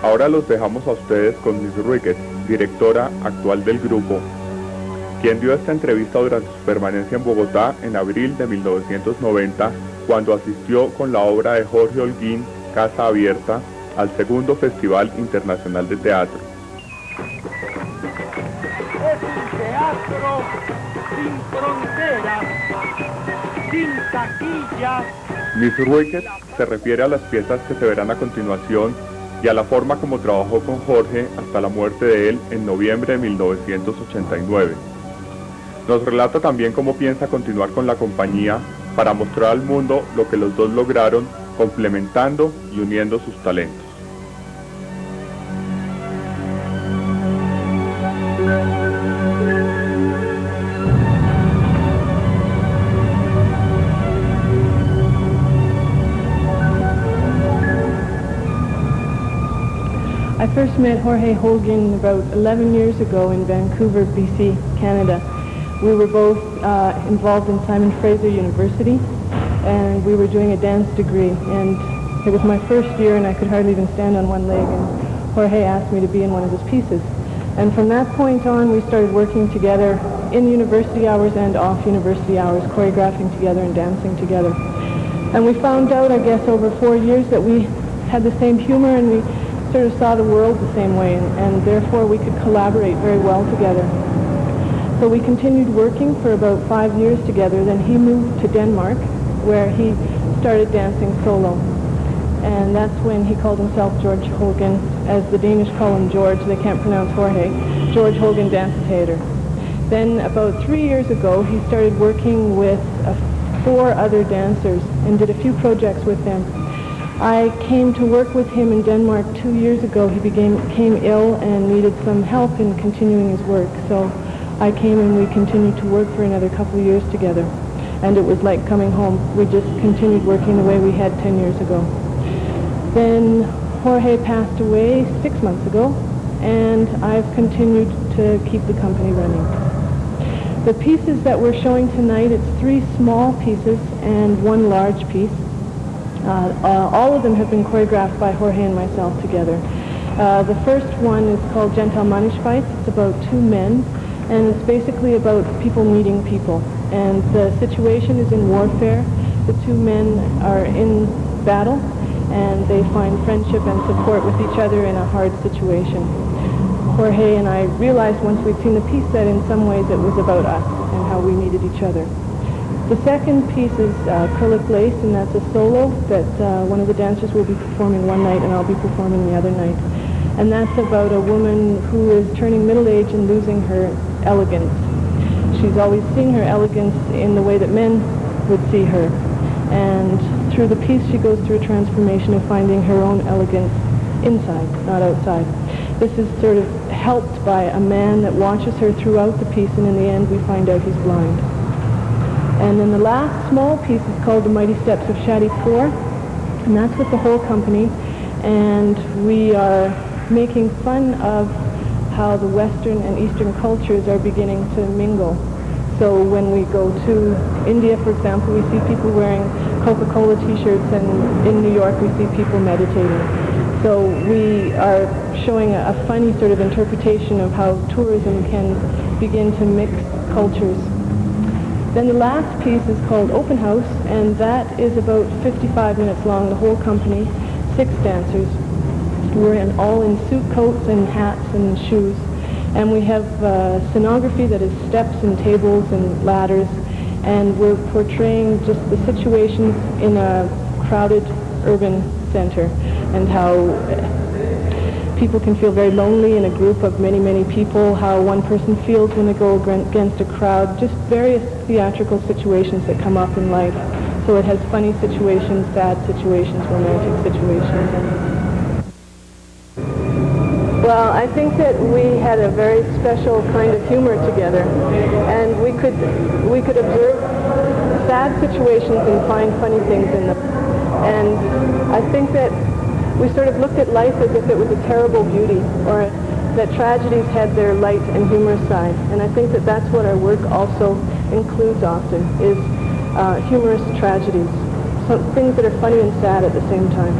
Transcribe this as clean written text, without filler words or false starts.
Ahora los dejamos a ustedes con Miss Ricketts, directora actual del grupo, quien dio esta entrevista durante su permanencia en Bogotá en abril de 1990, cuando asistió con la obra de Jorge Holguin, Casa Abierta, al segundo Festival Internacional de Teatro. Es un teatro sin fronteras, sin taquillas. Miss Ricketts se refiere a las piezas que se verán a continuación y a la forma como trabajó con Jorge hasta la muerte de él en noviembre de 1989. Nos relata también cómo piensa continuar con la compañía para mostrar al mundo lo que los dos lograron, complementando y uniendo sus talentos. I first met Jorge Holguin about 11 years ago in Vancouver, BC, Canada. We were both involved in Simon Fraser University, and we were doing a dance degree. And it was my first year, and I could hardly even stand on one leg, and Jorge asked me to be in one of his pieces. And from that point on, we started working together in university hours and off university hours, choreographing together and dancing together. And we found out, I guess, over 4 years that we had the same humor, and we sort of saw the world the same way, and therefore we could collaborate very well together. So we continued working for about 5 years together. Then he moved to Denmark, where he started dancing solo. And that's when he called himself Jorge Holguin, as the Danish call him George, they can't pronounce Jorge, Jorge Holguin Danseteater. Then about 3 years ago, he started working with 4 other dancers and did a few projects with them. I came to work with him in Denmark 2 years ago. He became ill and needed some help in continuing his work. So I came and we continued to work for another couple of years together. And it was like coming home. We just continued working the way we had 10 years ago. Then Jorge passed away 6 months ago, and I've continued to keep the company running. The pieces that we're showing tonight, it's 3 small pieces and 1 large piece. All of them have been choreographed by Jorge and myself together. The first one is called Gentlemannischkeit. It's about 2 men, and it's basically about people meeting people. And the situation is in warfare. The 2 men are in battle, and they find friendship and support with each other in a hard situation. Jorge and I realized once we'd seen the piece that in some ways it was about us and how we needed each other. The second piece is Acrylic Lace, and that's a solo that one of the dancers will be performing one night and I'll be performing the other night. And that's about a woman who is turning middle age and losing her elegance. She's always seen her elegance in the way that men would see her. And through the piece she goes through a transformation of finding her own elegance inside, not outside. This is sort of helped by a man that watches her throughout the piece, and in the end we find out he's blind. And then the last small piece is called The Mighty Steps of Shadi 4, and that's with the whole company, and we are making fun of how the Western and Eastern cultures are beginning to mingle. So when we go to India, for example, we see people wearing Coca-Cola t-shirts, and in New York we see people meditating. So we are showing a funny sort of interpretation of how tourism can begin to mix cultures. Then the last piece is called Open House, and that is about 55 minutes long, the whole company, 6 dancers. We're all in suit coats and hats and shoes, and we have scenography that is steps and tables and ladders, and we're portraying just the situations in a crowded urban center and how people can feel very lonely in a group of many, many people, how one person feels when they go against a crowd, just various theatrical situations that come up in life. So it has funny situations, sad situations, romantic situations. Well, I think that we had a very special kind of humor together, and we could observe sad situations and find funny things in them. And I think that we sort of looked at life as if it was a terrible beauty, or that tragedies had their light and humorous side. And I think that that's what our work also includes often, is humorous tragedies, so things that are funny and sad at the same time.